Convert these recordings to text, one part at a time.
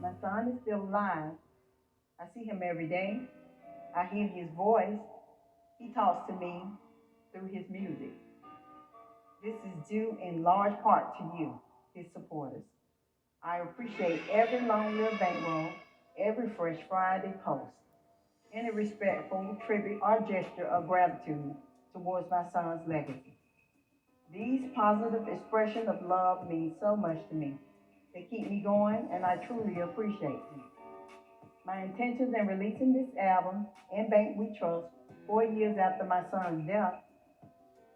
My son is still alive. I see him every day. I hear his voice. He talks to me through his music. This is due in large part to you, his supporters. I appreciate every long-lived bankroll, every Fresh Friday post, any respectful tribute or gesture of gratitude towards my son's legacy. These positive expressions of love mean so much to me. They keep me going, and I truly appreciate them. My intentions in releasing this album, In Bank We Trust, 4 years after my son's death,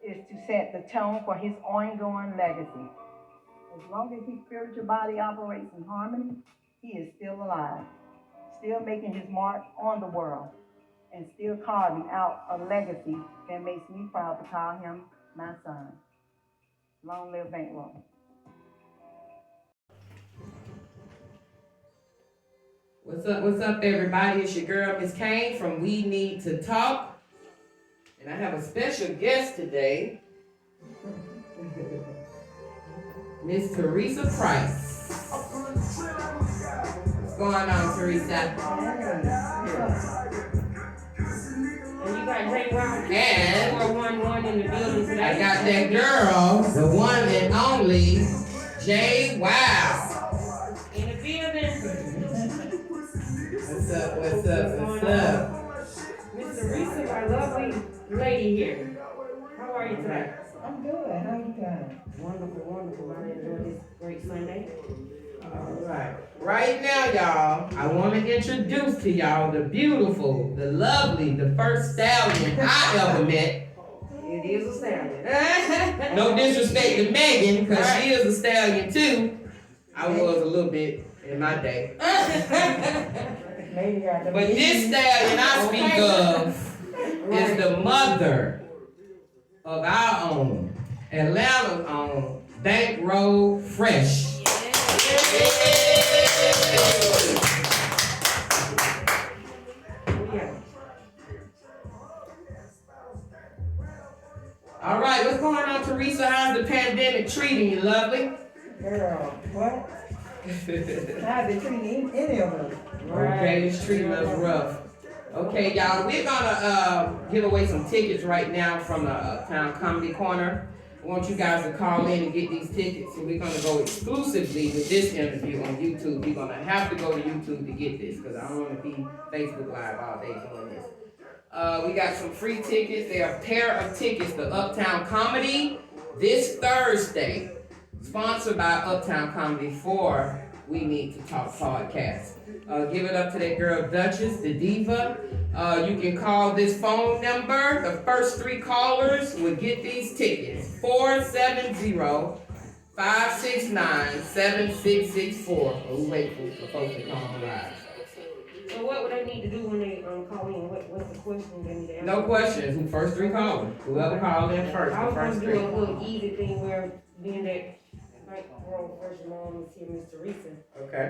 is to set the tone for his ongoing legacy. As long as his spiritual body operates in harmony, he is still alive, still making his mark on the world, and still carving out a legacy that makes me proud to call him my son. Long live Bankroll. What's up, everybody? It's your girl, Miss Kane from We Need to Talk. And I have a special guest today, Miss Terisa Price. What's going on, Terisa? And you got J. Brown And 411 in the building today. I got that girl, the one and only, J. Wow. In the building. What's up, what's up, what's up? Miss Terisa, our lovely lady here. How are you today? I'm good. How you doing? Wonderful, wonderful. I enjoyed this great Sunday. All right. Right now, y'all, I want to introduce to y'all the beautiful, the lovely, the first stallion I ever met. It is a stallion. No disrespect to Megan, because she is a stallion too. I was a little bit in my day. But this stallion I speak of is the mother of our own, Atlanta's own, Bankroll Fresh. All right, what's going on, Terisa? How's the pandemic treating you, lovely? Girl, what? How's it treating any of us? Okay, it's treating us rough. Okay, y'all, we're gonna give away some tickets right now from the Uptown Comedy Corner. I want you guys to call in and get these tickets. So we're gonna go exclusively with this interview on YouTube. You're gonna have to go to YouTube to get this, because I don't want to be Facebook Live all day doing this. We got some free tickets. There are a pair of tickets to Uptown Comedy this Thursday, sponsored by Uptown Comedy for We Need to Talk podcast. Give it up to that girl Duchess, the diva. You can call this phone number. The first 3 callers will get these tickets. 470-569-7664. We'll wait for folks to come on live. So what would they need to do when they call in? What's the question they need to answer? No questions. The first 3 callers. Whoever called in first. I was The first going to 3. do a little easy thing where being that Bankroll Fresh mom is here, Miss Terisa. Okay.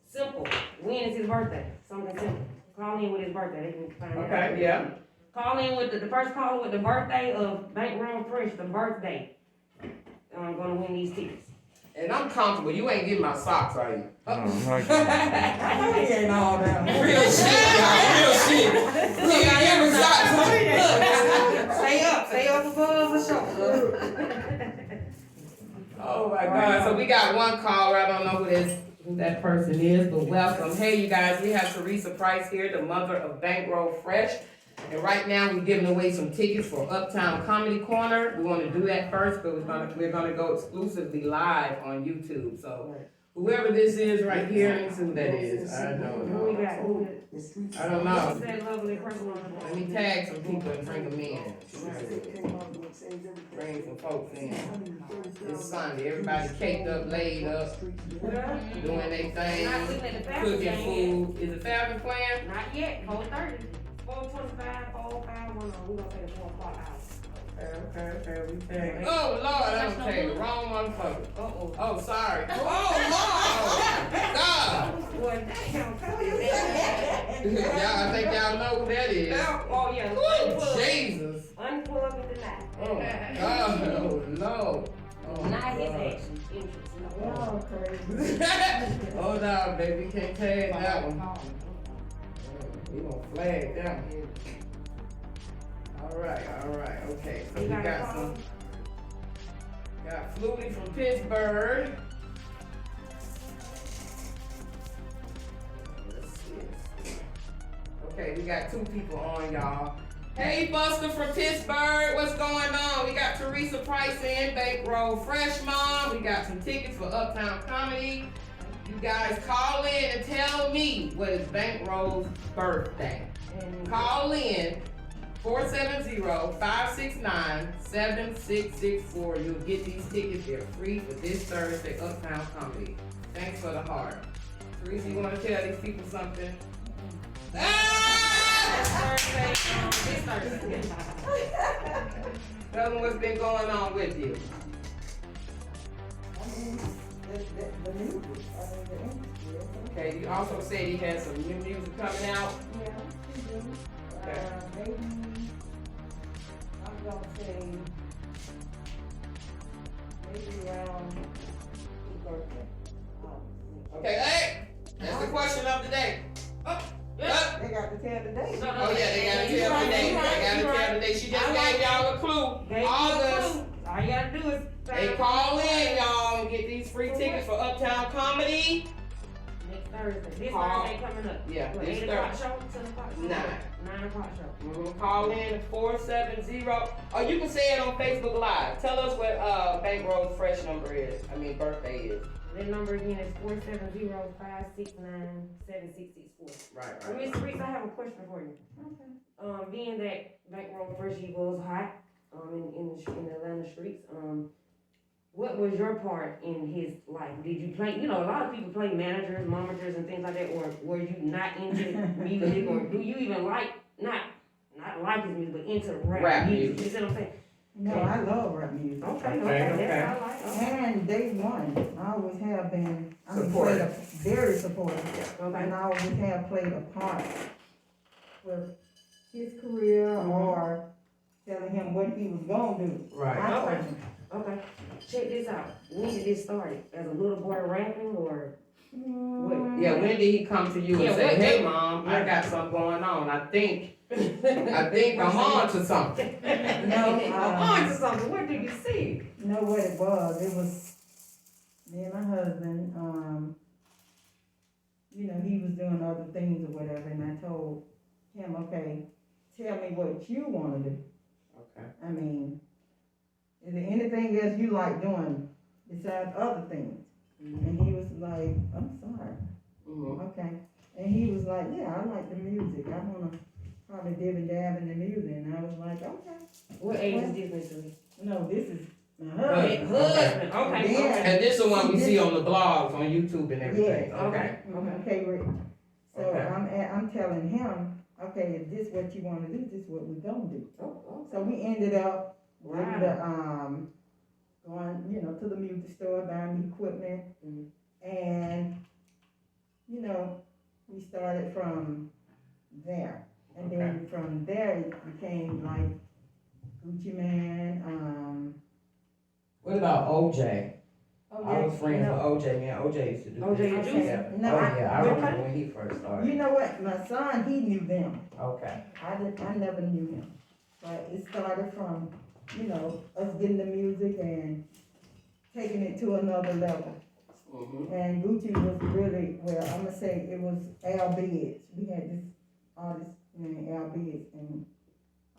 Simple. When is his birthday? Something simple. Call in with his birthday. They can find out. Okay, yeah. Call in with the first caller with the birthday of Bankroll Fresh, the birthday. I'm gonna win these tickets. And I'm comfortable. You ain't getting my socks, are you? No, I'm not I know he ain't all that. Real shit, y'all. Real shit. Look, I ever socks. Stay up above the shoulder. Oh my God. So we got one caller. I don't know who that person is, but welcome. Hey, you guys, we have Terisa Price here, the mother of Bankroll Fresh. And right now we're giving away some tickets for Uptown Comedy Corner. We want to do that first, but we're gonna go exclusively live on YouTube. So whoever this is right here, let me see who that is. I don't Who we know. got? Who I don't know. is that lovely person on the Let me tag some people and bring them in. Bring some folks in. It's Sunday. Everybody caked up, laid up, doing their thing, Not looking at the Falcons cooking game food. Is the Falcons playing? Not yet. 4:30. 4:25. 4:05. We gonna take a 4 o'clock out. Okay, we tag. Oh Lord, I don't tag the wrong motherfucker. Uh-oh. Oh, sorry. Oh Lord, God. Boy, damn. Y'all, I think y'all know who that is. Oh, yeah. Woo, Jesus. Unplug it tonight. Oh God. Oh Lord. Not like his action. Interest. Y'all crazy. Hold on, baby, can't tag that one. We gonna flag that one. Alright, okay. So we got some. Got Flutie from Pittsburgh. Let's see. Okay, we got 2 people on, y'all. Hey, Buster from Pittsburgh, what's going on? We got Terisa Price in, Bankroll Fresh Mom. We got some tickets for Uptown Comedy. You guys call in and tell me what is Bankroll's birthday. Call in 470-569-7664. You'll get these tickets. They're free for this Thursday, Uptown Comedy. Thanks for the heart. Teresa, you want to tell these people something? This Thursday. Tell them what's been going on with you. I mean, the music. The industry. Okay, you also said he had some new music coming out. Yeah, he do. Okay. Maybe, I'm gonna say, maybe around his birthday. Okay, hey, that's the question of the day. They got to tell the date. Oh yeah, they gotta tell the day. They gotta tell the day. She just gave y'all a clue. August. All you gotta do is They call in, y'all, and get these free tickets for Uptown Comedy. next Thursday. This Call. Thursday coming up. Yeah, What, this 8 o'clock Thursday. show? 10 o'clock show? 9. 9 o'clock show. Call in at 470. Or you can say it on Facebook Live. Tell us what Bankroll's fresh number is. I mean birthday is. That number again is 470-569-7664. Right. Miss Teresa, I have a question for you. Okay. Being that Bankroll first year was hot, in the Atlanta streets, what was your part in his life? Did you play, a lot of people play managers, momagers, and things like that, or were you not into music, or do you even like, not like his music, but into rap music? You see what I'm saying? No, I love rap music. Okay. That's all right. Okay. And day one, I always have been, Supportive. very supportive. Okay. And I always have played a part with his career or telling him what he was gonna do. Right. I told Okay. him. Okay. Check this out. When did this start? As a little boy rapping, or what? Yeah, when did he come to you and Yeah, say, what- hey mom, I got something going on. I think I'm on to something. No, I'm on to something. What did you see? you know what it was? It was me and my husband, he was doing other things or whatever, and I told him, okay, tell me what you wanna do. Okay. I mean, is there anything else you like doing besides other things? And he was like, I'm sorry. Okay. And he was like, yeah, I like the music. I wanna probably dib and dab in the music. And I was like, okay. What age is this, Miss Teresa? No, this is my Hey, husband. Husband. Yeah. Okay. And this is the one we see on the blogs, on YouTube and everything. Yes. Okay. Okay, Rick. So Okay. I'm telling him, okay, if this what you wanna do, this is what we gonna do. Oh, So we ended up with wow. going, to the music store, buying the equipment, and, we started from there. And then from there, it became like Gucci Man, What about OJ? I OJ, was friends with OJ, man. OJ used to do OJ this. Juice? Yeah. No, I but remember when he first started. you know what, my son, he knew them. Okay. I never knew him. But it started from, us getting the music and taking it to another level. And Gucci was really, I'm gonna say it was Al Bids. We had this artist named Al Bids and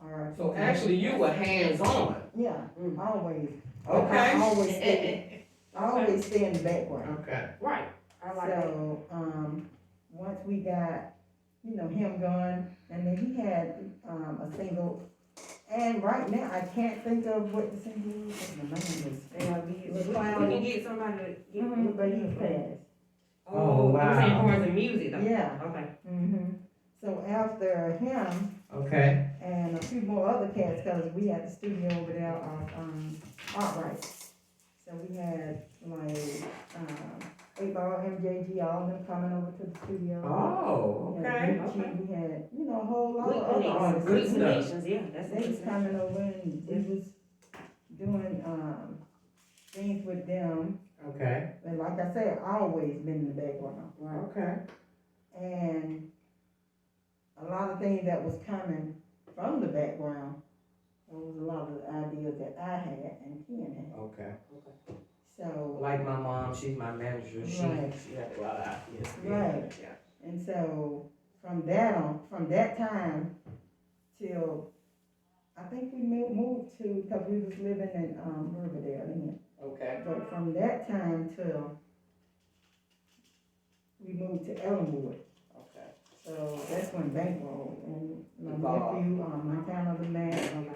our. So actually you were hands-on. Yeah, always. Okay. I always stay in the background. Okay. Right. I like that. So, once we got, him going, and then he had, a single, and right now, I can't think of what the single was, the name was. We can get somebody to get But he passed. Oh, wow. I'm saying for the music though. Yeah. Okay. So after him, Okay. and a few more other cats, cause we had the studio over there of, Art Rights. So we had like, 8-Ball, MJG, all of them coming over to the studio. Oh, We had okay. Gucci, we had, a whole lot Good of other artists. Good connections. Good stuff. connections, yeah. That's They was interesting. coming over and they was doing, things with them. Okay. And like I said, I always been in the background. Right. Okay. And a lot of things that was coming from the background, there was a lot of ideas that I had and Ken had. Okay. So, Like my mom, she's my manager. Right. She had a lot of ideas. Right. Yeah. and so from that time till, I think we moved to, because we was living in Riverdale then. Okay. But from that time till we moved to Ellenwood. Okay. So that's when Bankroll and my Evolved. nephew, Montana the man,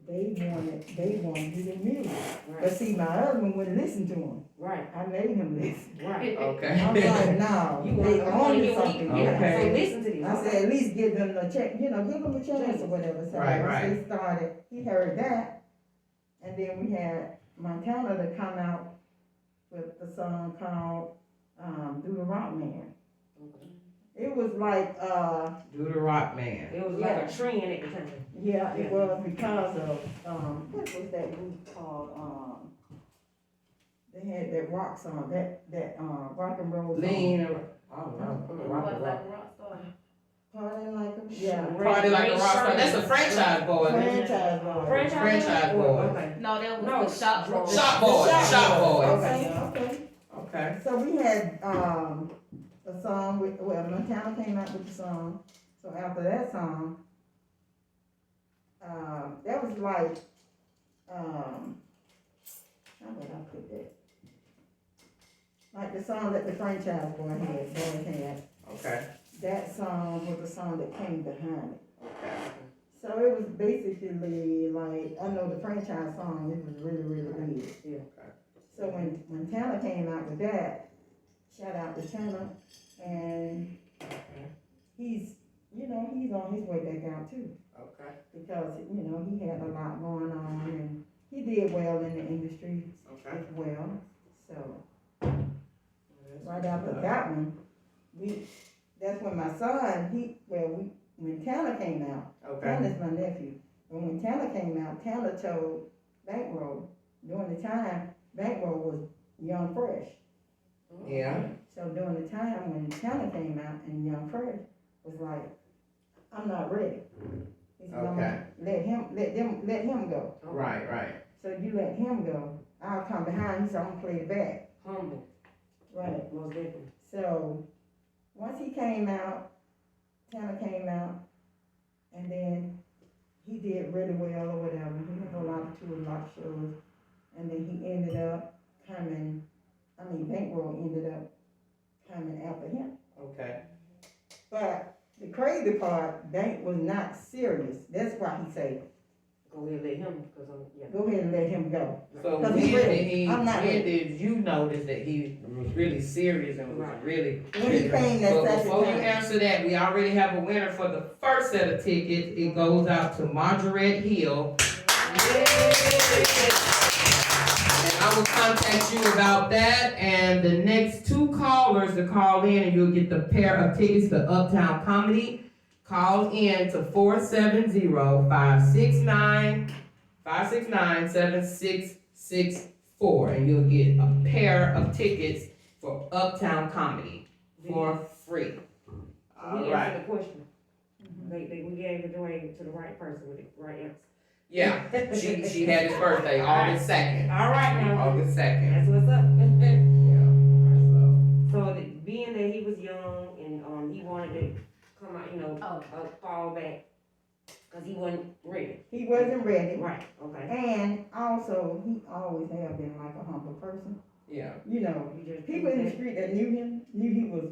they wanted to do music. But Right. see, my husband wouldn't listen to him. Right. I made him listen. Right. Okay. I was like, no, You they want on to to hear what he, something. yeah, Okay. so listen to this. I said, at least give them a check, give them a chance or whatever. So Right, once right. they started, he heard that, and then we had Montana to come out with the song called "Do the Rock Man." It was like, Do the Rock Man. It was Yeah. like a trend at the time. yeah, it Yeah. was because of what was that group called? They had that rock song, that rock and roll song. Lean. I don't know. Rock and roll. Party like a yeah. Party like a rock star. That's a franchise boy. Franchise boy. Franchise boy. Okay. No, that was No, the shop boy. Shop boy. Shop boy. Okay. Okay. So we had a song with, well, Montana came out with the song. So after that song, that was like, how would I put that? Like the song that the franchise boy had. Okay. That song was the song that came behind it. Okay. So it was basically like, I know the franchise song, it was really, really good. Yeah. So when Tanner came out with that, shout out to Tanner, and he's on his way back out too. Okay. Because, he had a lot going on, and he did well in the industry Okay. as well. So, right after that one, that's when my son, when Tanner came out, Okay. Tanner's my nephew. And when Tanner came out, Tanner told Bankroll, during the time, Bankroll was Young Fresh. Yeah. So during the time when Tanner came out and Young Fresh was like, I'm not ready. He said, Okay. let him go. Right. So you let him go, I'll come behind. He said, I'm gonna play the back. Humble. Right. Most definitely. So once he came out, Tanner came out, and then he did really well or whatever. He had a lot of tours, a lot of shows, and then he ended up Bankroll ended up coming after him. Okay. But the crazy part, Bank was not serious. That's why he said, Go ahead and let him, because go ahead and let him go. So Cause when he's ready. I'm not when ready. did you notice that he was really serious and was Right. really? When he came that But second before you time. answer that, we already have a winner for the first set of tickets. It goes out to Margaret Hill. And I will contact you about that. And the next two callers to call in, and you'll get the pair of tickets to Uptown Comedy. Call in to 470-569-7664, and you'll get a pair of tickets for Uptown Comedy for free. All we right. answered the question. We gave it away to the right person with the right answer. Yeah, she had his birthday August 2nd. All right now. August 2nd. That's what's up. Yeah. So being that he was young and he wanted to come out, fall back, cause he wasn't ready. He wasn't ready. Right. Okay. And also, he always have been like a humble person. Yeah. You just People in the street that knew him, knew he was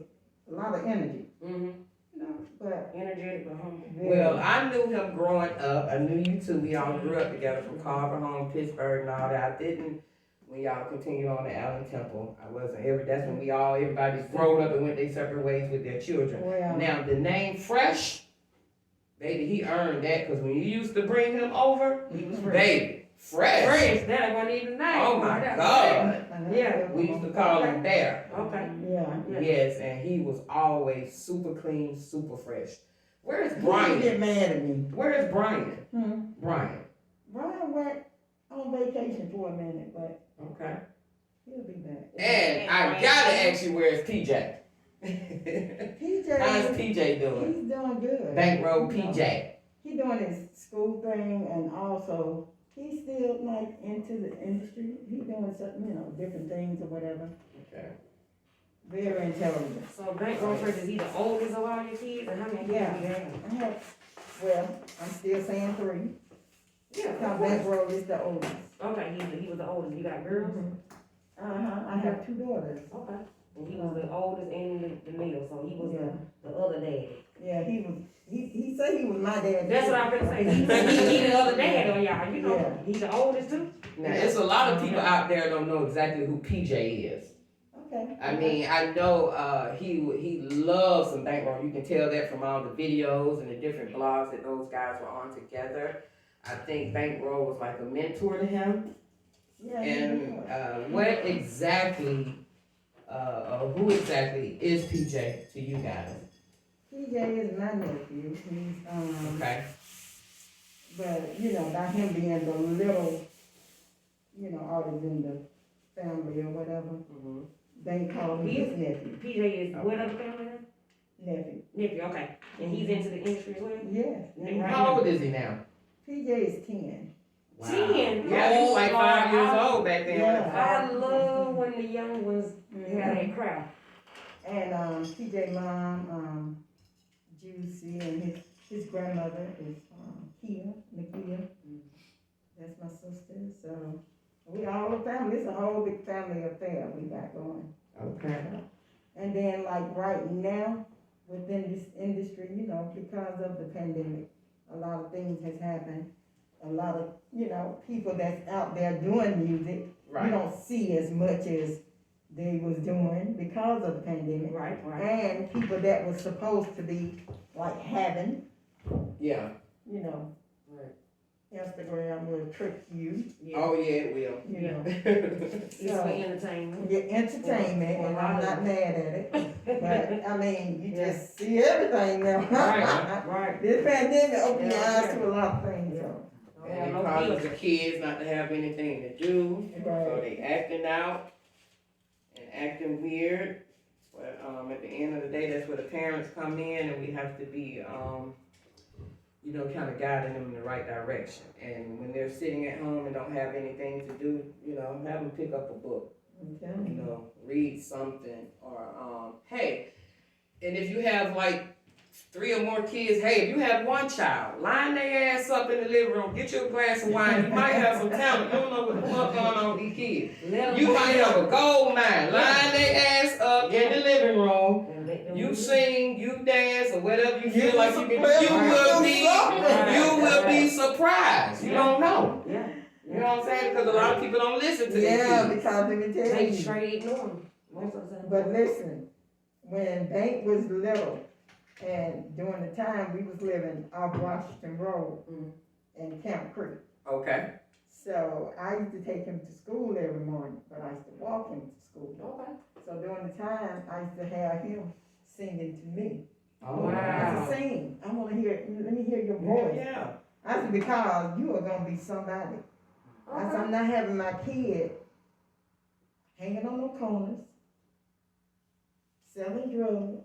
a lot of energy. But energetic but humble. Well, I knew him growing up. I knew you too. We all grew up together from Carver home, Pittsburgh, and all that. I didn't. When y'all continued on to Allen Temple, I wasn't. That's when everybody grown up and went their separate ways with their children. well, Now the name Fresh, baby, he earned that because when you used to bring him over, He was fresh. baby, Fresh. Fresh. That wasn't even nice. Oh my God. Yeah. We used to call him Bear. Okay. Yeah. Yes, and he was always super clean, super fresh. Where is He Brian? get mad at me. Where is Brian? Brian. Brian went on vacation for a minute, but Okay. And I gotta ask you, where's PJ? PJ, How's PJ doing? he's doing good. Bankroll You know, PJ. He doing his school thing, and also he's still like into the industry. He doing something, different things or whatever. Okay. Very intelligent. So Bankroll first, is he the oldest of all your kids, and how many kids Yeah. do you have? I have, well, I'm still saying 3. Yeah, Now of course. Bankroll is the oldest. Okay, he was the oldest. You got girls? I have 2 daughters. Okay. And he was the oldest and the middle, so he was Yeah. the other dad. Yeah, he said he was my dad. That's what I'm gonna say. He the other dad on y'all, you know. Yeah. He's the oldest too. Now, it's a lot of people out there don't know exactly who PJ is. Okay. I mean, I know he loves some Bankroll. You can tell that from all the videos and the different blogs that those guys were on together. I think Bankroll was like a mentor to him. Yeah. And what exactly, who exactly is PJ to you guys? PJ is my nephew. He's Okay. But by him being the little, artist in the family or whatever, Mm-hmm. they call him his nephew. PJ is what other family now? Nephew. Nephew, okay. And he's into the industry as well? Yes. Right. How old is he now? PJ is 10. Wow. 10? Yeah, he was like 5 years Wow. old back then. Yeah. I love when the young ones have that crowd. And PJ mom, Juicy, and his grandmother is here, Nakia. That's my sister. So we all a family. It's a whole big family affair we got going. Okay. And then like right now, within this industry, because of the pandemic, a lot of things has happened. A lot of, people that's out there doing music, Right. you don't see as much as they was doing because of the pandemic. Right. And people that was supposed to be like having, Yeah. Right. Instagram will trick you, Yeah. Oh yeah, it will. It's for So, entertainment. your entertainment, For a and lot I'm of not mad at it. But I mean, you Yeah. just see everything now. Right. This pandemic opened your Yeah. eyes to a lot of things. So. Yeah, And no it causes guilt. the kids not to have anything to do, so Right. they acting out and acting weird. But at the end of the day, that's where the parents come in, and we have to be, kind of guiding them in the right direction. And when they're sitting at home and don't have anything to do, have them pick up a book, Okay. read something, or hey, and if you have like 3 or more kids, hey, if you have one child, line their ass up in the living room, get you a glass of wine. You might have some talent. You don't know what the fuck going on with these kids. You might have a gold mine. Line their ass up in the living room. You sing, you dance, or whatever you feel like you can do. You will be surprised. You don't know. Yeah. You know what I'm saying? Because a lot of people don't listen to these Yeah, kids. because let me tell They you. straight ignore them. Most of the time. But listen, when Bank was little, and during the time we was living off Washington Road in Camp Creek. Okay. So I used to take him to school every morning, but I used to walk him to school. Okay. So during the time, I used to have him singing to me. Oh, I Wow. said, sing. I want to hear, let me hear your voice. Yeah. I said, because you are going to be somebody. I said, I'm not having my kid hanging on no corners, selling drugs,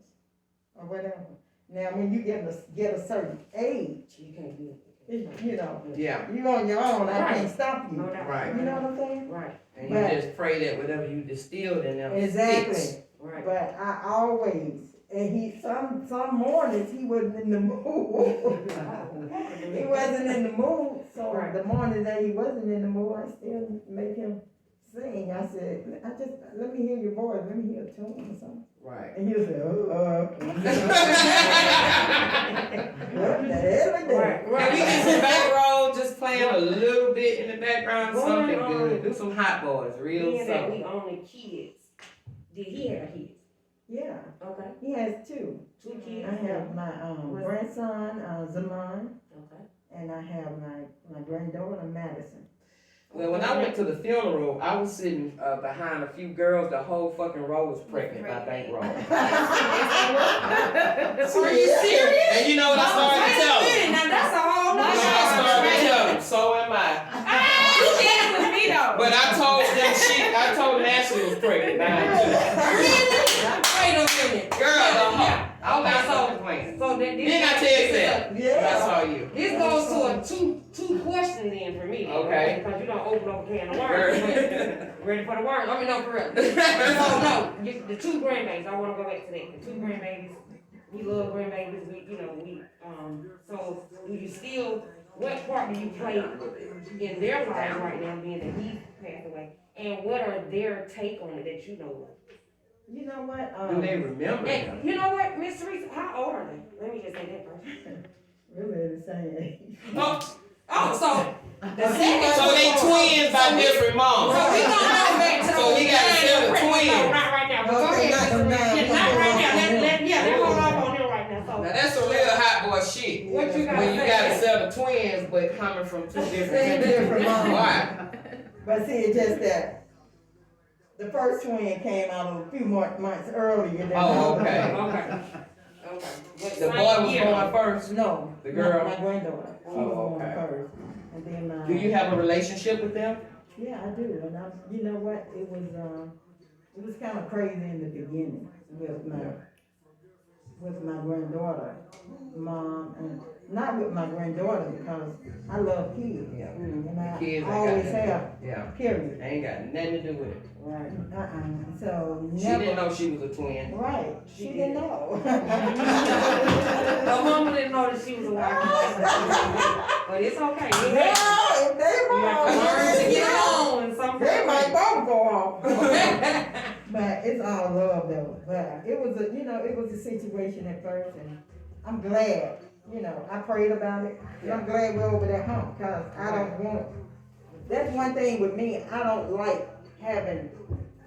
or whatever. Now, when you get a certain age, You can't do it. Yeah. you on your own, I Right. can't stop you. No doubt. Right. You know what I'm saying? Right. And you But- just pray that whatever you distilled in them Exactly. sticks. Right. But I always, and some mornings he wasn't in the mood. He wasn't in the mood, so Right. the morning that he wasn't in the mood, I still make him sing. I said, let me hear your voice, let me hear a tune or something. Right. And he'll say, what the hell is that? Right. Can we get some backroll, just playing a little bit in the background, something Going on. good. Do some hot boys, real Being that we slow. only kids, did he have kids? Yeah, Okay. he has 2. 2 kids? I have my grandson, Zaman, Okay. and I have my granddaughter, Madison. Well, when I went to the funeral, I was sitting behind a few girls. The whole fucking row was pregnant by bankroll. Are you serious? And you know what I started to tell them? Now that's a whole You know what I started to tell them? So am I. You did it with me though. But I told them I told them Ashley was pregnant. Now, Wait a minute. girl, I'm Okay, not so- fucking playing. So then this. Then I tell you that. Yeah. I saw you. This goes to a two question then for me. Okay. Because you don't open up a can of worms. Ready for the worms? Let me know for real. The two grandbabies. I want to go back to that. The two grandbabies. We love grandbabies. So do you still? What part do you play in their lives right now, being that he passed away? And what are their take on it that you know of? You know what? Do they remember him? And you know what, Miss Teresa? How old are they? Let me just say that first. Really the same age. So the second. So they twins by different moms. So we gonna go back to So we got to tell the twins. No, not right now. Go Okay, ahead. not now. Yeah, not right now. Let's hold off on him right now. Now So that's a real hot boy shit. what you gotta When you say? gotta sell the twins, but coming from two Same different different moms. Why? But see, it's just that the first twin came out a few more months earlier than the Oh, other okay. one. Okay. But The same boy was year. born first. No, The girl? my granddaughter. She was Oh, born okay. first, and then Do you have a relationship with them? Yeah, I do, and you know what? It was kind of crazy in the beginning with my granddaughter, mom, and not with my granddaughter because I love kids, Yeah. and I Kids ain't always got nothing. have. Yeah. Period. Ain't got nothing to do with it. Right. So She never. didn't know she was a twin. Right. She didn't know. Her mama didn't know that she was a wife. But it's okay. Yeah, if they You have to learn to get along in some they might both go off. Okay. But it's all love though. But it was a situation at first, and I'm glad. I prayed about it. And I'm glad we're over that hump because I don't want. That's one thing with me. I don't like having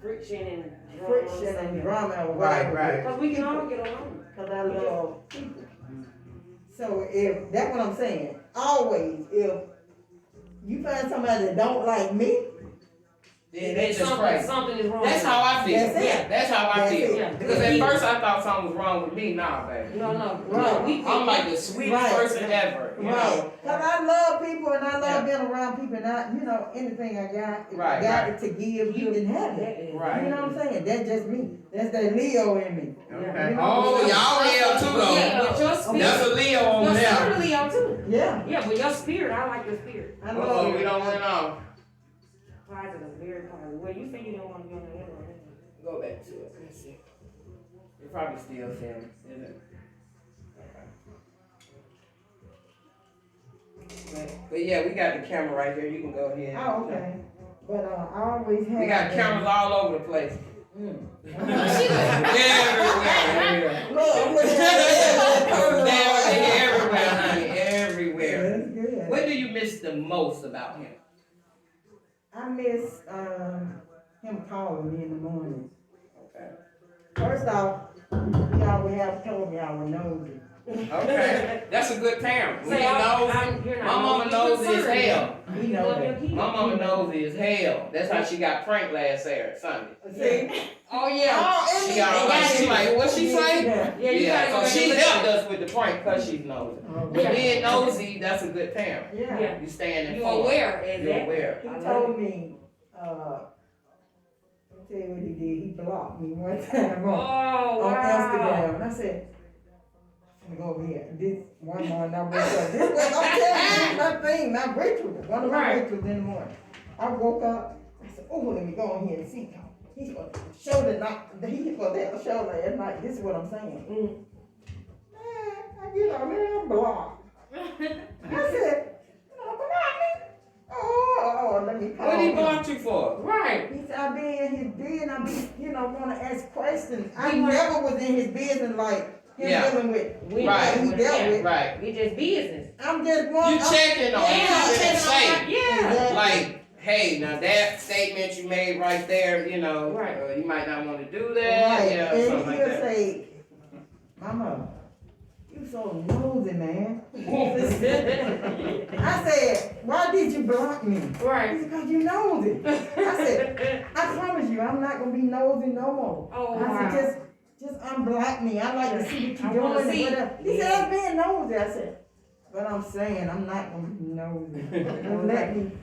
Friction and drama or whatever. Right. Because we can all get along. Because I love people. So if that's what I'm saying, always if you find somebody that don't like me, Then that's just crazy. Something is wrong. That's how I feel. That's it. Yeah, that's how I That's feel. it. Yeah. Because at first I thought something was wrong with me. Nah, baby. No. Right. I'm like the sweetest Right. person ever. You know? right? Because I love people and I love being around people. And anything I got, if I got it to give, you can have it. Right. You know what I'm saying? That's just me. That's that Leo in me. Okay. You know Oh, what I'm y'all Leo too though. Yeah, but your spirit. That's a Leo on Your there. spirit Leo too. Yeah, Yeah, but your spirit, I like your spirit. I Uh-oh, love we it. don't went on. Positive, very positive. Well, you say you don't want to be on the other one. Go back to it. Let's see. You're probably still filming, isn't it? Okay. But yeah, we got the camera right here. You can go ahead. Oh, okay. But I always have. We got cameras all over the place. Mm. Everywhere. Look, Everywhere, honey. Everywhere. That's good. What do you miss the most about him? I miss him calling me in the morning. Okay. First off, he always have told me I was nosy. Okay. That's a good parent. We Say, know. you're My not mama knows as hell. He You know love your that. kids. My mama knows as hell. That's how she got pranked last Sunday. See? Oh yeah. She got like, she like, what she say? Yeah, you gotta go so back she and look helped at it. us with the prank because she's nosy. Oh, But Yeah. being nosy, that's a good parent. Yeah. Yeah. You stand in You're front. aware, You're exactly. aware. He I love told me, I'll tell you what he did. He blocked me one time Oh on wow. Instagram. And I said, I'm gonna go over here. This one morning I woke up. This was, I'm telling you, my thing, my ritual. One of my Right. rituals in the morning. I woke up. I said, oh, let me go on here and see. He's gonna show the night. He's gonna have a show last night. This is what I'm saying. Man, I get on there, I'm blocked. I said, block me? Oh, let me call What he him. blocked you for? Right. He said, I be in his bed, I be, want to ask questions. I He was- never was in his business like him Yeah. dealing with We Right. what he dealt with. Right. We just business. I'm just one. You checking on him. Yeah, You checking didn't on say. that. Yeah. Like, hey, now that statement you made right there, Right. You might not want to do that. Right. Yeah, And something like he'll that. say, Mama, you so nosy, man. I said, why did you block me? He Right. said, because you nosy. I said, I promise you, I'm not going to be nosy no more. Oh I wow. said, just unblock me. I like to see what I you're wanna doing. see. And whatever. He said, Yeah. that's being nosy. I said, But I'm saying, I'm not gonna know. Let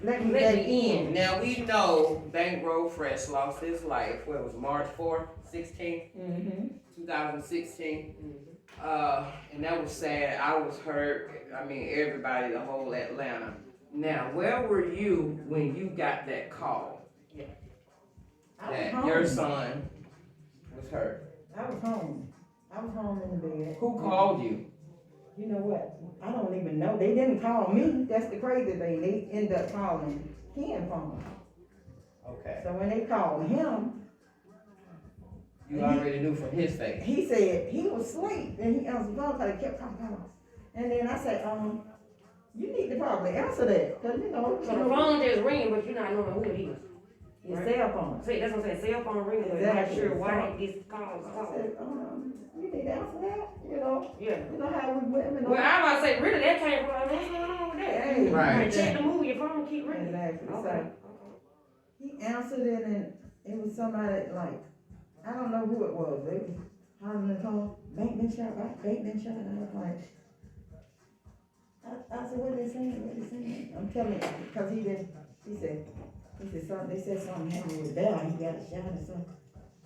Let me me back in. in. Now we know Bankroll Fresh lost his life. What was March 4th, 2016. And that was sad. I was hurt. I mean, everybody, the whole Atlanta. Now, where were you when you got that call I was that home. your son was hurt? I was home. I was home in the bed. Who called you? You know what? I don't even know. They didn't call me. That's the crazy thing. They ended up calling Ken phone. Okay. So when they called him, You already knew from his face. he said he was asleep and he answered the phone because he kept calling. And then I said, you need to probably answer that because you know. So the phone just ringing, but you're not knowing who it is. Your cell phone. See, that's what I'm saying. Cell phone ringing, but you're not Exactly. sure why this call is I called. said, you need to answer that. You know. Yeah. You know how we women. Well, I was about to say, really, that came from, what's going on with that? Hey, Right. Check the movie, your phone keep ringing. Exactly. Okay. So he answered it and it was somebody like, I don't know who it was. They was hollering the phone, bank been shot, bank been shot. And I was like, I said, what are they saying? What are they saying? I'm telling you, because he said something, they said something happened with Bell, he got shot or something.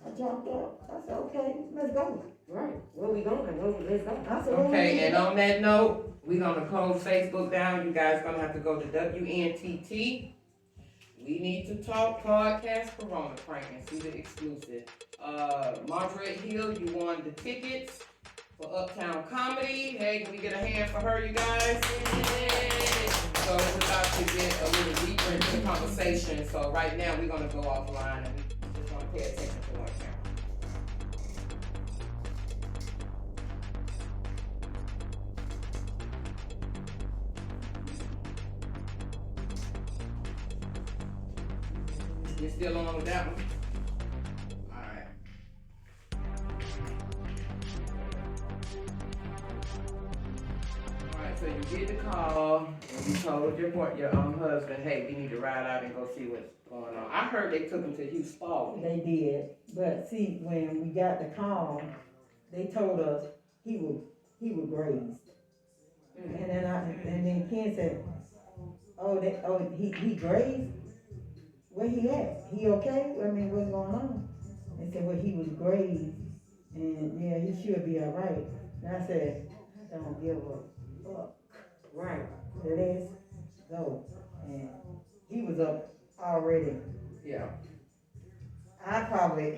I jumped up. I said, okay, let's go. Right. Where we going? Let's go. I said, Okay, and on that note, we're gonna close Facebook down. You guys gonna have to go to WNTT. We Need to Talk podcast Corona prank and see the exclusive. Margaret Hill, you won the tickets for Uptown Comedy. Hey, can we get a hand for her, you guys? So we're about to get a little deeper into the conversation. So right now we're gonna go offline and we just wanna pay attention to one camera. You still on with that one? Alright. Alright, so you get the call and you told your husband, hey, we need to ride out and go see what's going on. I heard they took him to Hugh Spalding. They did, but see, when we got the call, they told us he was grazed. And then Ken said, he grazed? Where he at? He okay? I mean, what's going on? They said, well, he was grazed, and yeah, he should be all right. And I said, I don't give a fuck. Right. It is go. And he was up already. Yeah.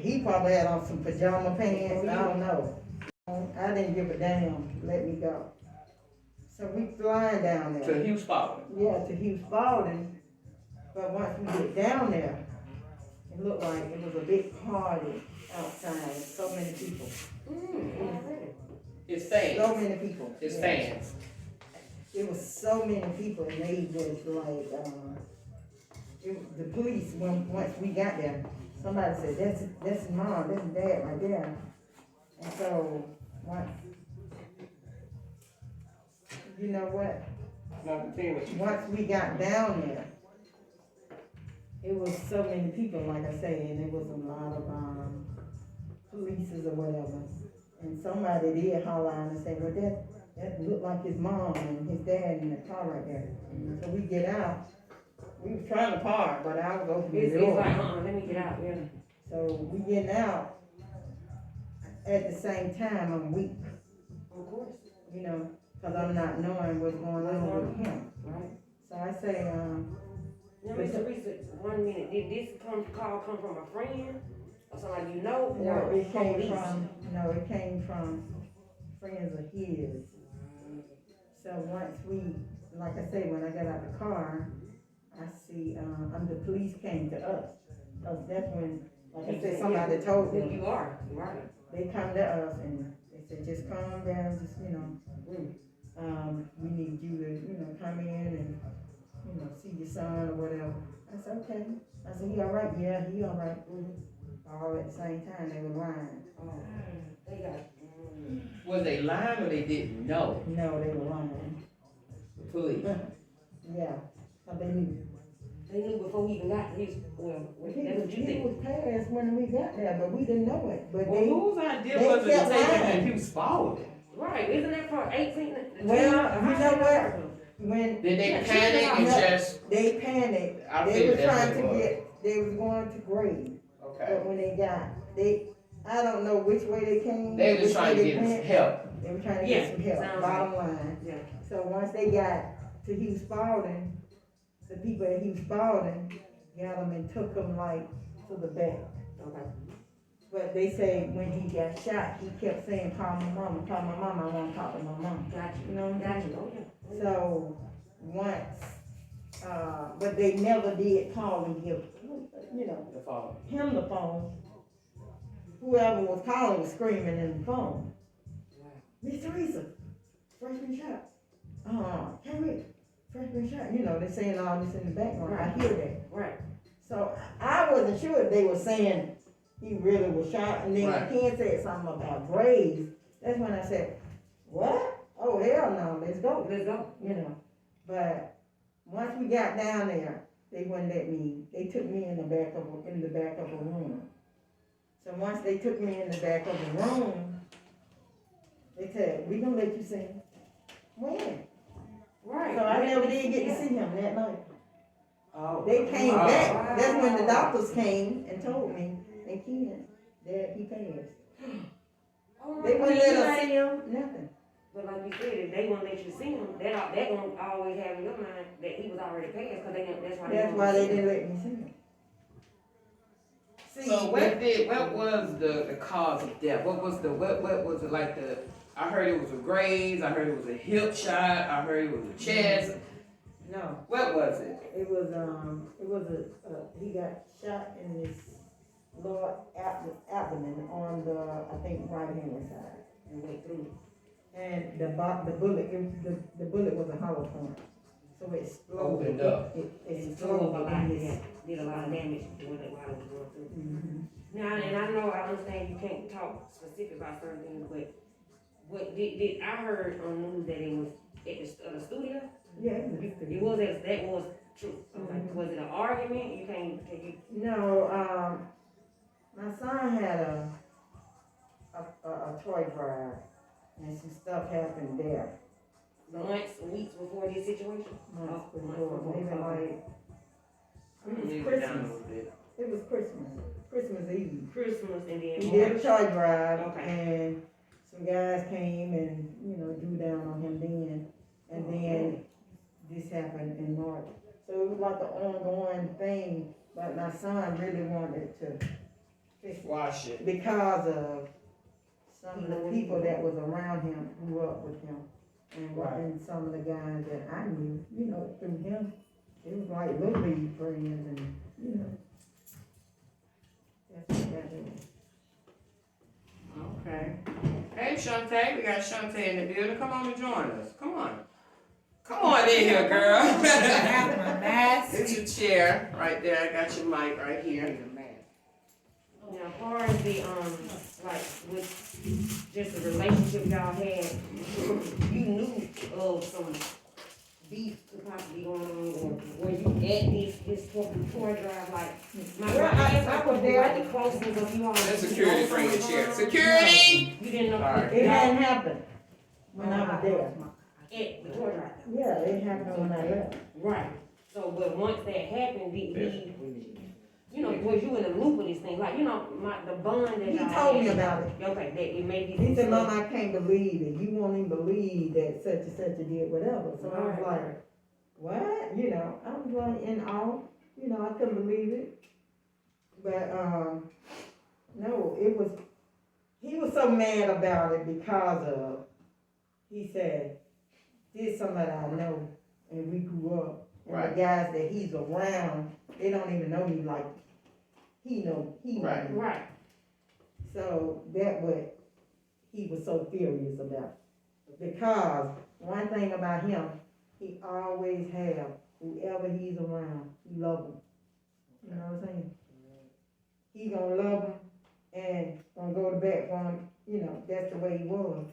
He probably had on some pajama pants. I don't know. I didn't give a damn. Let me go. So we flying down there. To Hugh Spalding. Yeah, to Hugh Spalding. But once we get down there, it looked like it was a big party outside. So many people. It's fans. So many people. It's Yeah. fans. It was so many people, and they was like, the police. Once we got there, somebody said, "That's mom, that's dad right there." And so once, you know what? Once we got down there, it was so many people, like I say, and it was a lot of polices or whatever. And somebody did holler out and say, well, that looked like his mom and his dad in the car right there. So we get out. We was trying to park, but I was opening the It's door. like, let me get out, yeah. So we getting out. At the same time, I'm weak, Of course. you know, because I'm not knowing what's going on with him. Right. So I say, Now, Miss Terisa, 1 minute. Did this call come from a friend or somebody you know, no, or it came police? it came from friends of his. So once we, like I say, when I got out the car, I see, the police came to us. That's when, like I said, somebody told them. You are, right. They come to us and they said, just calm down, just, you know, we need you to, come in and, see your son or whatever. I said, okay. I said, he all right? Yeah, he all right. All at the same time, they were lying. They got. Was they lying or they didn't know? No, they were lying. The police. Yeah, but they knew. They knew before we even got his. Well, that's what you He think. was passed when we got there, but we didn't know it. But Well, whose idea they was it to kept take him lying. to Hugh Spalding? Right, isn't that for 18? Well, you know what? When Did they Yeah, panic and no. just? they panicked, I they figured was that's trying what it to was. they was going to grade. Okay. But when I don't know which way they came. They were just which trying to way get they some went. help. They were trying to Yeah, get some help, sounds bottom line. Yeah. So once they got to Hughes Spalding, the people at Hughes Spalding got them and took them like to the back. Okay. But they say when he got shot, he kept saying, call my mama, I want to talk to my mama. Gotcha. You know what I'm Gotcha. saying? Oh, yeah. So once, but they never did call and give, The phone. him the phone. Whoever was calling was screaming in the phone. Miss Terisa, freshman shot. Carrie, freshman shot. They're saying all this in the background. I hear that. Right. So I wasn't sure if they were saying he really was shot. And then Right. when Ken said something about grades, that's when I said, what? Oh, hell no, let's go. Let's go. But once we got down there, they wouldn't let me. They took me in the back of a room. So once they took me in the back of the room, they said, we gonna let you sing. When? Right. So I never did get to see him that night. Oh. They came Wow. back. That's when the doctors came and told me, and Ken, that he passed. Oh, They wouldn't let us see him, nothing. But like you said, if they won't let you see him, that gonna always have in your mind that he was already passed, because that's why They didn't let me see him. See, So what was the cause of death? What was it like I heard it was a graze, I heard it was a hip shot, I heard it was a chest. No. What was it? It was he got shot in his lower abdomen on the, I think, right hand side, and went through. And the bullet was a hollow point, so it exploded. Opened up. It exploded a lot. in his. Yeah, did a lot of damage while it was going through. Mm-hmm. Now, and I understand you can't talk specific about certain things, but what did I heard on news that it was at the studio? Yeah, It was that was true. Okay. Mhm. Was it an argument? Can you? No, my son had a toy drive, and some stuff happened there. Months, weeks before this situation? Months Oh, before, maybe like, it Leave was it down a Christmas. little bit. It was Christmas Eve. Christmas and then He did a March. toy drive, Okay. and some guys came and, drew down on him then, and then this happened in March. So it was like an ongoing thing, but my son really wanted to fix it Wash it. because of some of the people that was around him, grew up with him. And, Right. and some of the guys that I knew, through him, it was like little league friends and, that's what that is. Okay. Hey Shantae, we got Shantae in the building. Come on and join us. Come on. Come on in here, girl. I have my mask. It's your chair right there. I got your mic right here. Now, as far as the, like, with just the relationship y'all had, you knew of some beef could possibly going on, or were you at this tour drive, like, I was there. Like the closest of you all. Let security bring the chair. Security! You didn't know. Sorry. It hadn't happened when I was there. At the tour drive. Yeah, it happened when I left. Right. So, but once that happened, was you in the loop of these things? Like, the bond that He y'all told me had. about it. Okay, that it may be. He said, Mom, I can't believe it. You won't even believe that such and such did whatever. So I was like, what? I was like in awe. I couldn't believe it. But, no, he was so mad about it because of, he said, this is somebody I know, and we grew up. And Right. the guys that he's around, they don't even know me like he know me. Right. So that what he was so furious about. Because one thing about him, he always have, whoever he's around, he love them. You know what I'm saying? He gonna love them and gonna go to bat for him. That's the way he was.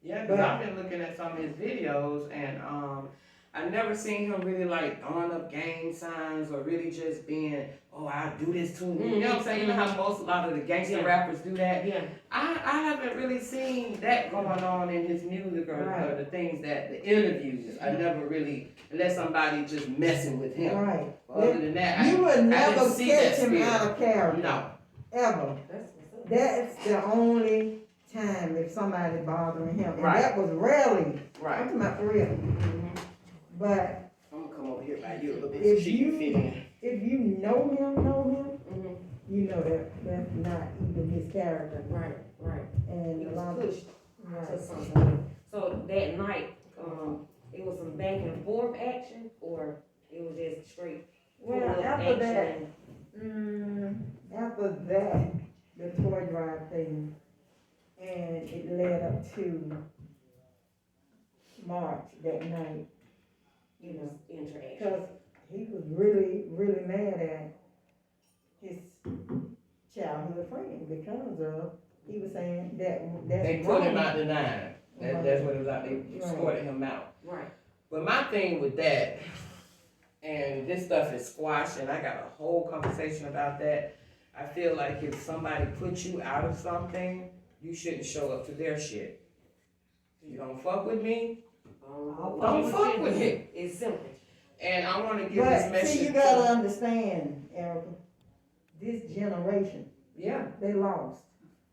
Yeah, because I've been looking at some of his videos, and I never seen him really like throwing up gang signs or really just being, oh, I'll do this to me. You know what I'm saying? You know how a lot of the gangster rappers do that? Yeah. I haven't really seen that going on in his music or the things that, the interviews. I never really, unless somebody just messing with him. Right. Other than that, You would never didn't see that catch him spirit. out of character. No. Ever. That's the only time if somebody bothering him. And that was rarely. I'm Right. talking about for real. But I'm gonna come over here by you a little bit If so she can you- fit in. if you know him, you know that that's not even his character. Right. He And a lot was of pushed to right. something. So that night, it was some back and forth action, or it was just straight Well, pull-up after that, action? after that, the toy drive thing, and it led up to March that night. It was interaction. Because he was really, really mad at his childhood friend because of, he was saying that's They put him out the nine. That's what it was like. They Right. escorted him out. Right. But my thing with that, and this stuff is squashed, and I got a whole conversation about that. I feel like if somebody puts you out of something, you shouldn't show up to their shit. You don't fuck with me, don't fuck with me. It's simple. And I want to give this But message. see, you gotta understand, Erica, this generation, Yeah. they lost.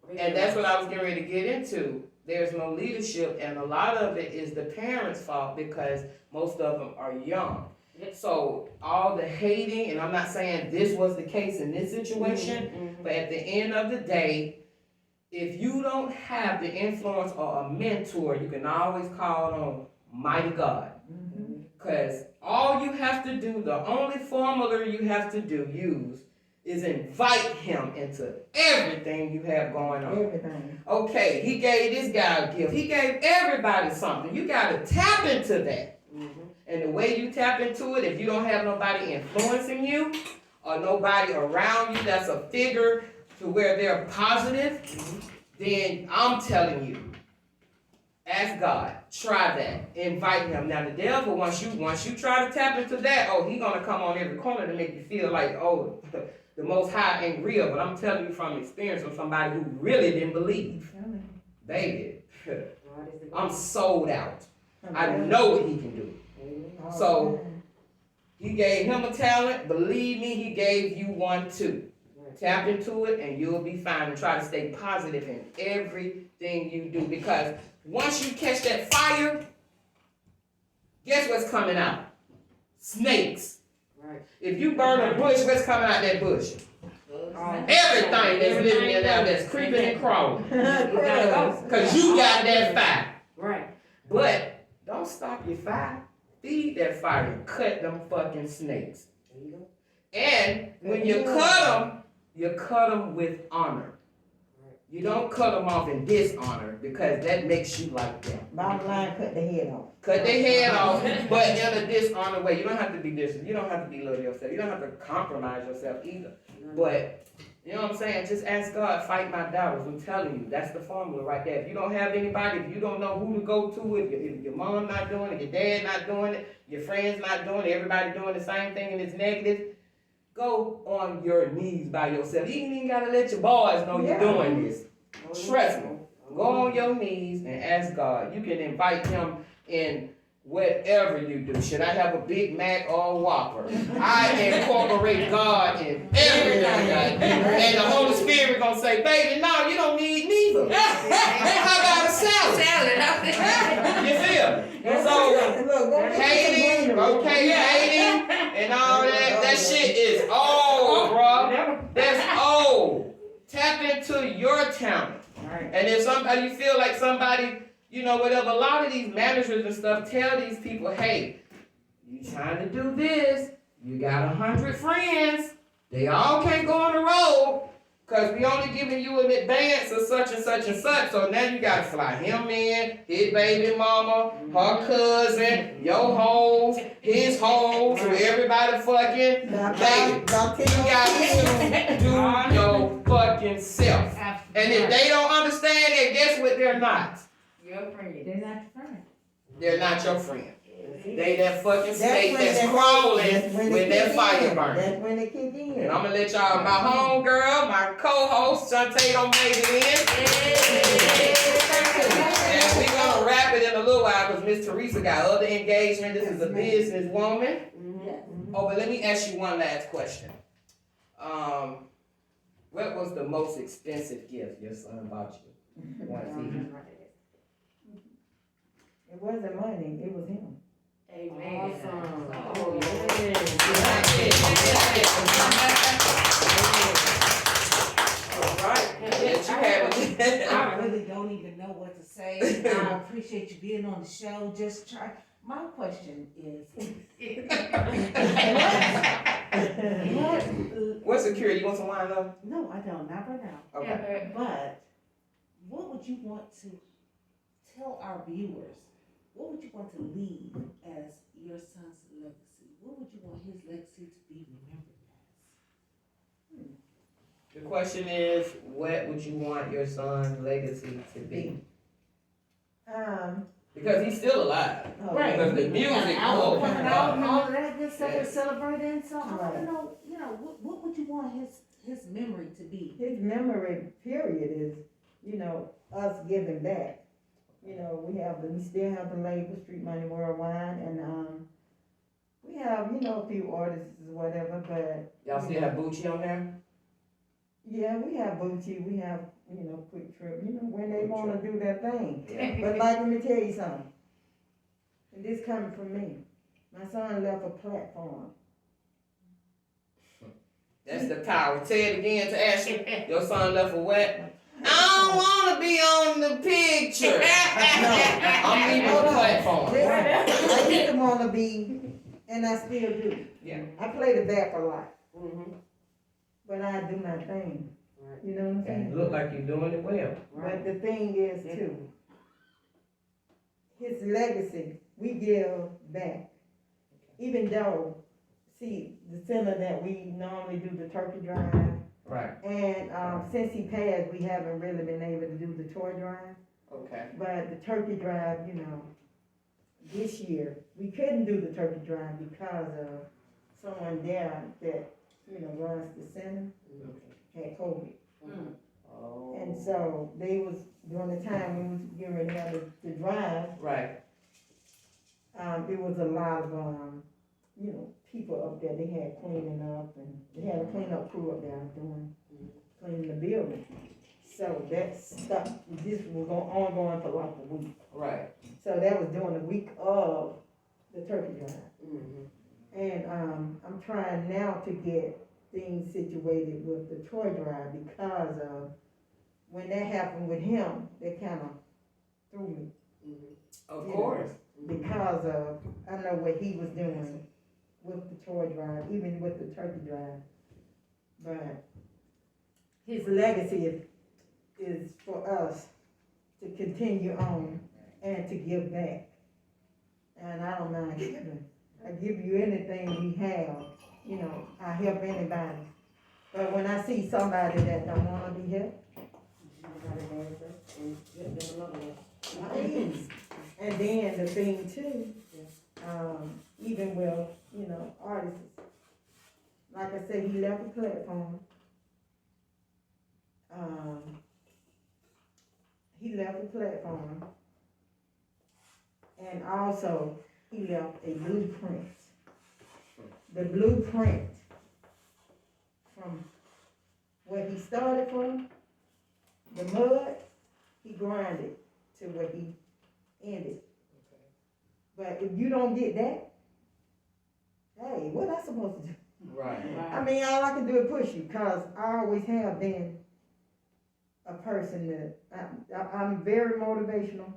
And that's what I was getting ready to get into. There's no leadership, and a lot of it is the parents' fault because most of them are young. So all the hating, and I'm not saying this was the case in this situation, but at the end of the day, if you don't have the influence or a mentor, you can always call on mighty God. Because all you have to do, the only formula you have to use is invite him into everything you have going on. Everything. Okay, he gave this guy a gift. He gave everybody something. You got to tap into that. And the way you tap into it, if you don't have nobody influencing you or nobody around you that's a figure to where they're positive, then I'm telling you, ask God, try that, invite him. Now the devil, once you try to tap into that, oh, he gonna come on every corner to make you feel like, oh, the Most High ain't real. But I'm telling you from experience from somebody who really didn't believe. Baby, I'm sold out. I know what he can do. So, he gave him a talent. Believe me, he gave you one too. Tap into it and you'll be fine. And try to stay positive in everything you do. Because once you catch that fire, guess what's coming out? Snakes. Right. If you burn a bush, what's coming out that bush? Everything that's living in there that's creeping and crawling. Because you got that fire. Right. But don't stop your fire. Feed that fire and cut them fucking snakes. There you go. And when you cut them with honor. You don't cut them off in dishonor because that makes you like them. Bottom line, cut the head off. Cut their head off, but in a dishonor way. You don't have to be this. You don't have to belittle yourself. You don't have to compromise yourself either. But you know what I'm saying? Just ask God, fight my battles. I'm telling you, that's the formula right there. If you don't have anybody, if you don't know who to go to, if your mom not doing it, your dad not doing it, your friends not doing it, everybody doing the same thing and it's negative, go on your knees by yourself. You ain't even gotta let your boys know you're doing this. Trust me. Go on your knees and ask God. You can invite him in whatever you do. Should I have a Big Mac or a Whopper? I incorporate God in everything I do. And the Holy Spirit gonna say, baby, no, you don't need neither. How about a salad? You feel me? So, hating, hating, and all that, that shit is old, bro. That's old. Tap into your talent. And if somebody, you feel like somebody, you know, whatever, a lot of these managers and stuff tell these people, hey, you trying to do this, you got 100 friends, they all can't go on the road, because we only giving you an advance of such and such and such, so now you got to fly him in, his baby mama, her cousin, your hoes, his hoes, so everybody fucking, baby, you got to do your fucking self. And if they don't understand it, guess what they're not? Your friend. They're not your friend. They're not your friend. They that fucking That's snake when that's that- crawling that's when when it that kick fire in. burns. That's when it kick in. And I'm gonna let y'all, my homegirl, my co-host, Shantae don't make it in. And we gonna wrap it in a little while because Miss Terisa got other engagement. This is a business woman. Oh, but let me ask you one last question. What was the most expensive gift your son bought you? It wasn't money, it was him. Amen. Awesome. Oh, Alright, let you have it. I really don't even know what to say. I appreciate you being on the show. Just try. My question is, What security? You want some wine though? no, I don't, not right now. Okay. But what would you want to tell our viewers? What would you want to leave as your son's legacy? What would you want his legacy to be remembered as? The question is, what would you want your son's legacy to be? Because he's still alive. Right. Because the music, Album oh, coming out and all of that good stuff we're Yes. celebrating. So I want Right. to know, what would you want his memory to be? His memory period is, us giving back. We still have the label Street Money Worldwide, and we have, a few artists or whatever, but y'all still have Bucci on there? yeah, we have Boochie, we have, Quick Trip, when they Quick wanna Trip. do their thing. Yeah. But like, let me tell you something, and this coming from me, my son left a platform. That's the power. Say it again to Ashley. Your son left for what? I don't wanna be on the picture. I'm leaving the platform. Listen, I used to wanna be, and I still do. Yeah. I play the back a lot, Mm-hmm. but I do my thing, Right. you know what I'm And saying? it look like you're doing it well. But the thing is too, his legacy, we give back. Even though, see, the center that we normally do the turkey drive, Right. and since he passed, we haven't really been able to do the toy drive. Okay. But the turkey drive, this year, we couldn't do the turkey drive because of someone there that, runs the center, had COVID. Oh. And so they was, during the time we was getting ready to have the drive, Right. it was a lot of, people up there, they had cleaning up, and they had a cleanup crew up there cleaning the building. So that stuff, this was ongoing for like a week. Right. So that was during the week of the turkey drive. Mm-hmm. And, I'm trying now to get things situated with the toy drive because of, when that happened with him, that kinda threw me. Of Yeah. course. Because of, I know what he was doing with the toy drive, even with the turkey drive. But his legacy is for us to continue on and to give back. And I don't mind giving. I give you anything we have, I help anybody. But when I see somebody that don't wanna be helped, please. And then the thing too, even with, artists, like I said, he left a platform. He left a platform. And also, he left a blueprint. The blueprint from where he started from, the mud, he grinded to where he ended. But if you don't get that, hey, what I supposed to do? Right. I mean, all I can do is push you, cause I always have been a person that, I'm very motivational.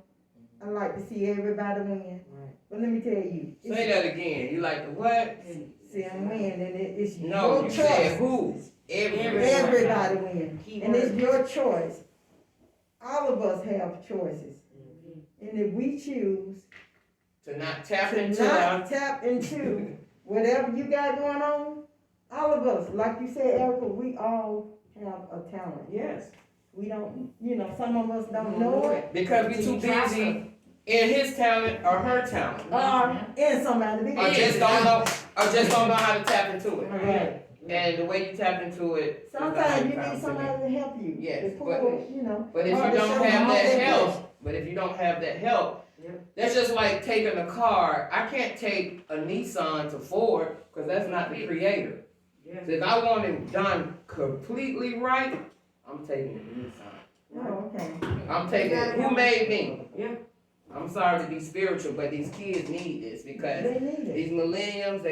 I like to see everybody win. Right. But let me tell you. Say that again. You like the what? See, I'm winning, and it's No, your you choice. said who? Everybody win. And it's your choice. All of us have choices. And if we choose To not tap to into not tap into whatever you got going on, all of us, like you said, Erica, we all have a talent. Yes. We don't, some of us don't know it. Because we too busy in his talent or her talent, And somebody. or just don't know, how to tap into it. Right. And the way you tap into it. Sometimes you need somebody to help you. Yes, To pull, you know. But if or you to don't show have them that their help, that's just like taking a car. I can't take a Nissan to Ford because that's not the creator. Yeah. So if I want it done completely right, I'm taking the Nissan. Oh, okay. I'm taking it. Who made me? Yeah. I'm sorry to be spiritual, but these kids need this because They need it. these millennials,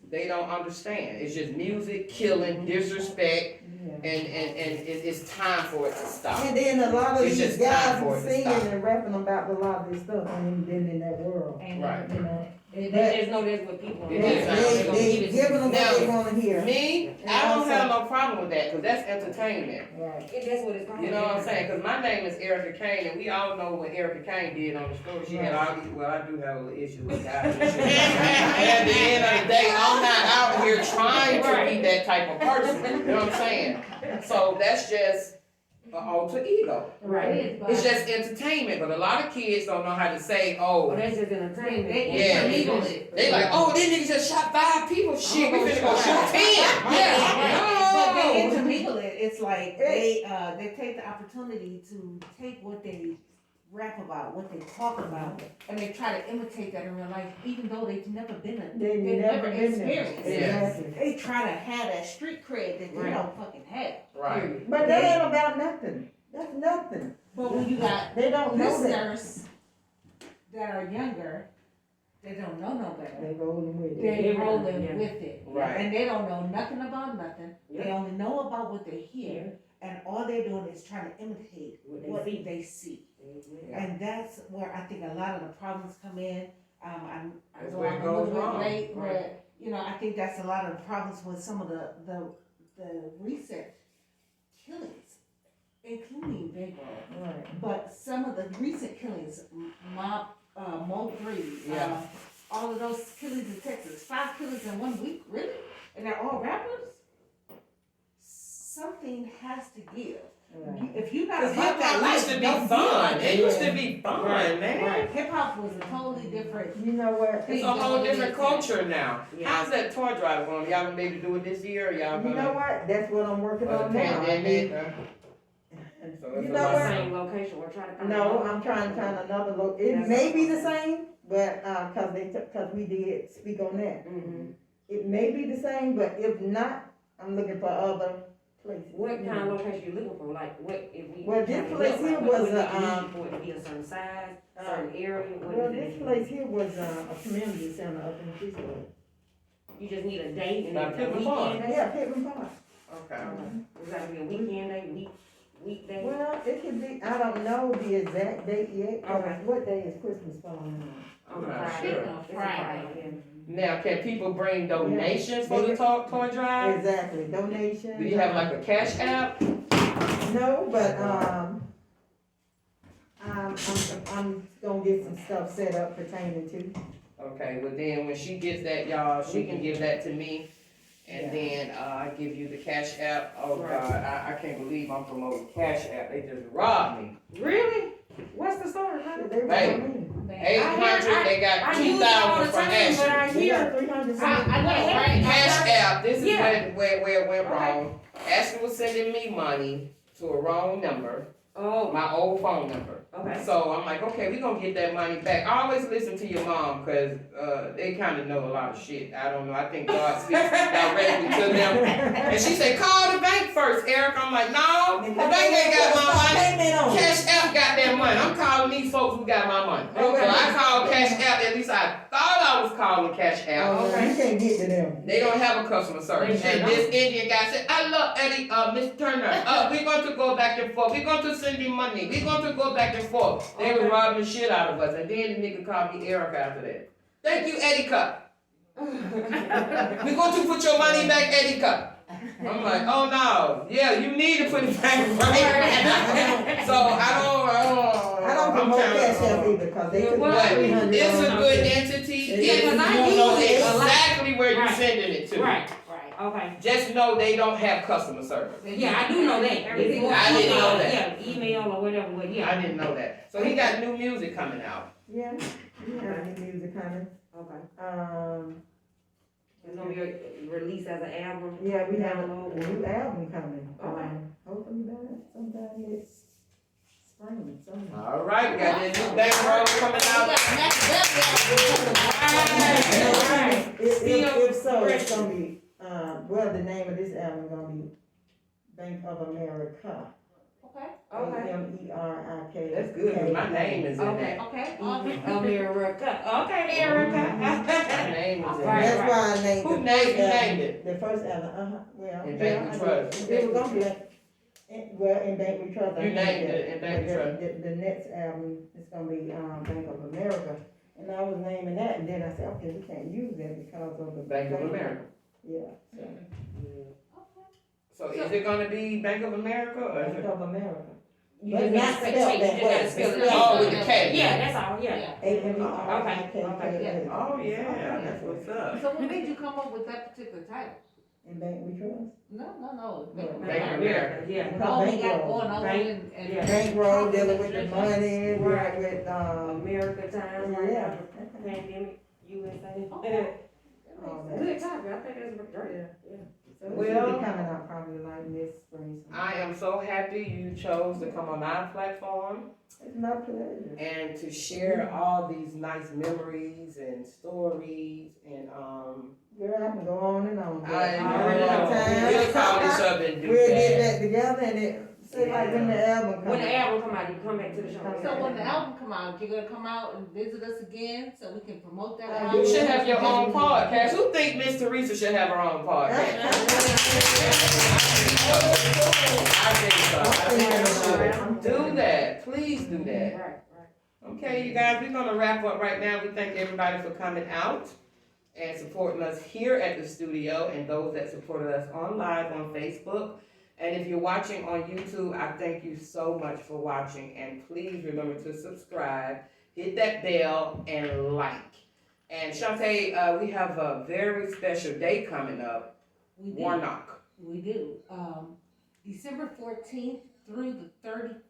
they don't understand. It's just music, killing, disrespect, Yeah. and it's time for it to stop. And then a lot of It's these just guys time for are it to singing stop. and rapping about a lot of this stuff ain't even been in that world. Right. You know. They just know that's what people It want. is. They giving them what they wanna hear. Me, I don't have no problem with that, cause that's entertainment. Right. That's what it's called. You know what I'm saying? Cause my name is Erica Kane, and we all know what Erica Kane did on the story. She had all these, well, I do have a little issue with guys. And at the end of the day, I'm not out here trying to be that type of person. You know what I'm saying? So that's just an alter ego. Right. It's just entertainment, but a lot of kids don't know how to say, Oh, oh, that's just entertainment. Yeah. they like, oh, this nigga just shot 5 people. Shit, we finna go shoot 10. Yeah. But they No. intermingle it. It's like they take the opportunity to take what they rap about, what they talk about, and they try to imitate that in real life, even though they've never been a, They they've never never been there. experienced it. Yes. Exactly. They try to have that street cred that they Right. don't fucking have. Right. But that ain't about nothing. That's nothing. But when you got They don't know that. listeners that are younger, they don't know no better. They rolling with it. They rolling Yeah. with it. Right. And they don't know nothing about nothing. They Yeah. only know about what they hear. And all they're doing is trying to imitate what they see. Yeah. And that's where I think a lot of the problems come in. I That's know where it I'm a little goes bit wrong. late, Right. but I think that's a lot of the problems with some of the recent killings, including Bankroll. Right. But some of the recent killings, Mo 3, Yeah. all of those killings in Texas, 5 killings in 1 week, really? And they're all rappers? Something has to give. Right. If you're not Cause about hip that hop life, used to be don't be fun. like It that. used to be fun, man. Hip hop was a totally different. You know what? It's a whole different culture now. Yeah. How's that toy drive going? Y'all gonna be able to do it this year, or y'all You gonna? know what? That's what I'm working Or the on now. I pandemic, mean, so you it's know a lot. what? Same location, we're trying to find. No, I'm trying to find another it That's may be the awesome. same, but, cause we did speak on that. Mm-hmm. It may be the same, but if not, I'm looking for other places. What kind of location you looking for? Like, what if we? Well, this trying to place help, here like, what was do you a, need for it to be a certain size, certain area, what Well, is this it? place here was, a community center up in Fishwood. You just need a date and Now, a Pittman Farm. weekend? Yeah, Pittman Park. Okay. It's gotta be a weekend day, weekday? Well, it could be, I don't know the exact date yet, 'cause Okay. what day is Christmas falling on? On a Okay, Friday. sure. It's a Friday. Now, can people bring donations for the toy drive? Exactly, donations. Do you have like a cash app? No, but, I'm gonna get some stuff set up pertaining to. Okay, well then, when she gets that, y'all, she can give that to me. And then, I give you the cash app. Oh Right. God, I can't believe I'm promoting cash app. They just robbed me. Really? What's the story, honey? They Hey. robbed me. 800, they got I use it all 2,000 the from time, but Ashley. I They hear. got 300. I know, right? Cash app, this is Yeah. where it went wrong. Ashley was sending me money to a wrong number, Oh, my old phone number. okay. So I'm like, okay, we gonna get that money back. I always listen to your mom, cause, they kinda know a lot of shit. I don't know, I think God speaks directly to them. And she said, call the bank first, Eric. I'm like, no, the bank ain't got my money. Cash App got that money. I'm calling these folks who got my money. So I called Cash App, at least I thought I was calling Cash App. You can't get to them. They don't have a customer service. They sure And this Indian guy said, I love Eddie, Miss Turner. We're going to go back and forth. We're going to send him money. We're going to go back and forth. They were robbing the shit out of us. And then the nigga called me Eric after that. Thank you, Eddie Cup. We're going to put your money back, Eddie Cup. I'm like, oh no. Yeah, you need to put it back right. So I don't promote Cash App either, cause they took Well, my But $300. it's a good entity. Yeah, 'cause I You know use it a lot. exactly where you're Right. sending it to. Right, Right. okay. Just know they don't have customer service. Yeah, I do know that. It's more I didn't know email, that. Yeah, email or whatever, but yeah. I I didn't know that. So he got new music coming out. Yeah, we have new music coming. Okay. It's gonna be released as an album. Yeah, we have a download. new album coming. Okay. Hopefully that sometime this spring, summer. All right, we got that new Bankroll coming out. If so, it's gonna be, well, the name of this album is gonna be Bank of America. Okay. Okay. America. That's good, 'cause my name is in Okay. there. Okay. America. Okay, Erica. My name is in Right. there. That's why I named Who the named first you album. named it? The first album, well. In Bank We Trust. It was gonna be in Bank We Trust. You named it in Bank We Trust. The next album is gonna be, Bank of America. And I was naming that, and then I said, okay, we can't use that because of the. Bank of America. Yeah, so, So is it gonna be Bank of America or is Bank it? of America. You But just not gotta spelled spell that way. it. Spell it. Oh, with the K. Yeah, that's all, yeah. AMERICA. Oh, yeah, that's what's up. So what made you come up with that particular title? In Bank We Trust. No. Bank of America. Yeah. All we got Bankroll. going on Bank- and. yeah. Bankroll, dealing with the money, Right. with, America Times, right yeah. now. Pandemic, USA. All that. Good topic, I think that's great. Yeah. So it should Well- be coming out probably like this spring. I am so happy you chose to come on our platform It's my pleasure. and to share all these nice memories and stories and Girl, I can go on and on. I Time. know we'll call each other and do We'll get that. back together and it, say like when the album comes. When the album come out, you come back to the show. So when the album come out, you're gonna come out and visit us again so we can promote that album? You should have your own podcast. Who think Miss Terisa should have her own podcast? I think you should. Do that. Please do that. Right. Okay, you guys, we're gonna wrap up right now. We thank everybody for coming out and supporting us here at the studio and those that supported us on live on Facebook. And if you're watching on YouTube, I thank you so much for watching. And please remember to subscribe, hit that bell, and like. And Shantae, we have a very special day coming up. We do. Warnock. We do. December 14th through the 30th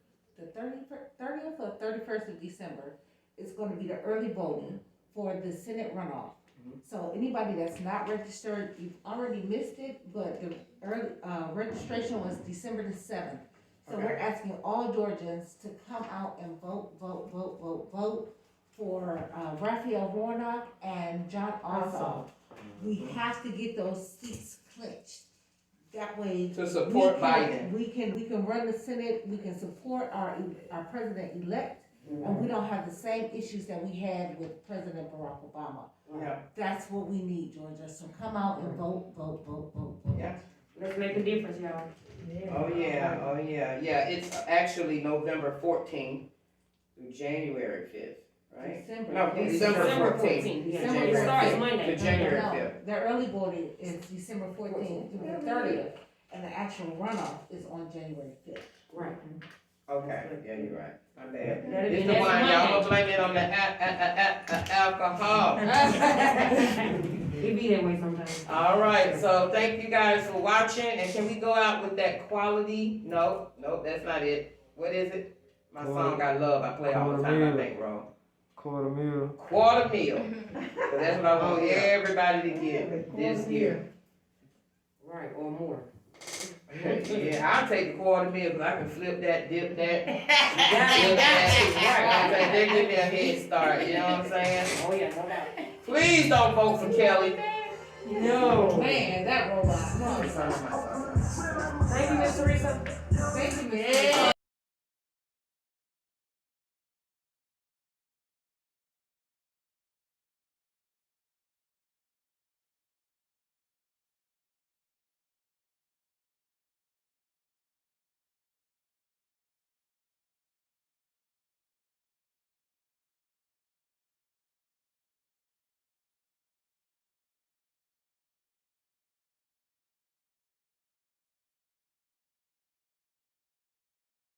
or 31st of December, it's gonna be the early voting for the Senate runoff. So anybody that's not registered, you've already missed it, but the early, registration was December the 7th. So Okay. we're asking all Georgians to come out and vote for, Raphael Warnock and John Ossoff. We have to get those seats clinched. That way. To support we can- Biden. We can run the Senate, we can support our president-elect, and we don't have the same issues that we had with President Barack Obama. Yeah. That's what we need, Georgia, so come out and vote. Yeah. Let's make a difference, y'all. Oh yeah. Yeah, it's actually November 14th through January 5th, right? December. No, Yes. December 14th. Yeah. December It starts 14th. Monday. To January No, 5th. the early voting is December 14th through the 30th, and the actual runoff is on January 5th. Right. Okay, yeah, you're right. My bad. That'll be It's the next one, y'all Monday. gonna blame it on the alcohol. It be that way sometimes. All right, so thank you guys for watching, and can we go out with that quality? No, that's not it. What is it? My song I love, I play all the time, I Bankroll. Quarter meal. Quarter meal. So that's what I want everybody to get this year. Right, or more. Yeah, I'll take the quarter meal, because I can flip that, dip that. Right. Right, they give me a head start, you know what I'm saying? Oh, yeah, no doubt. Please don't vote for Kelly. No. Man, that robot. My son. Thank you, Miss Teresa. Thank you, Miss.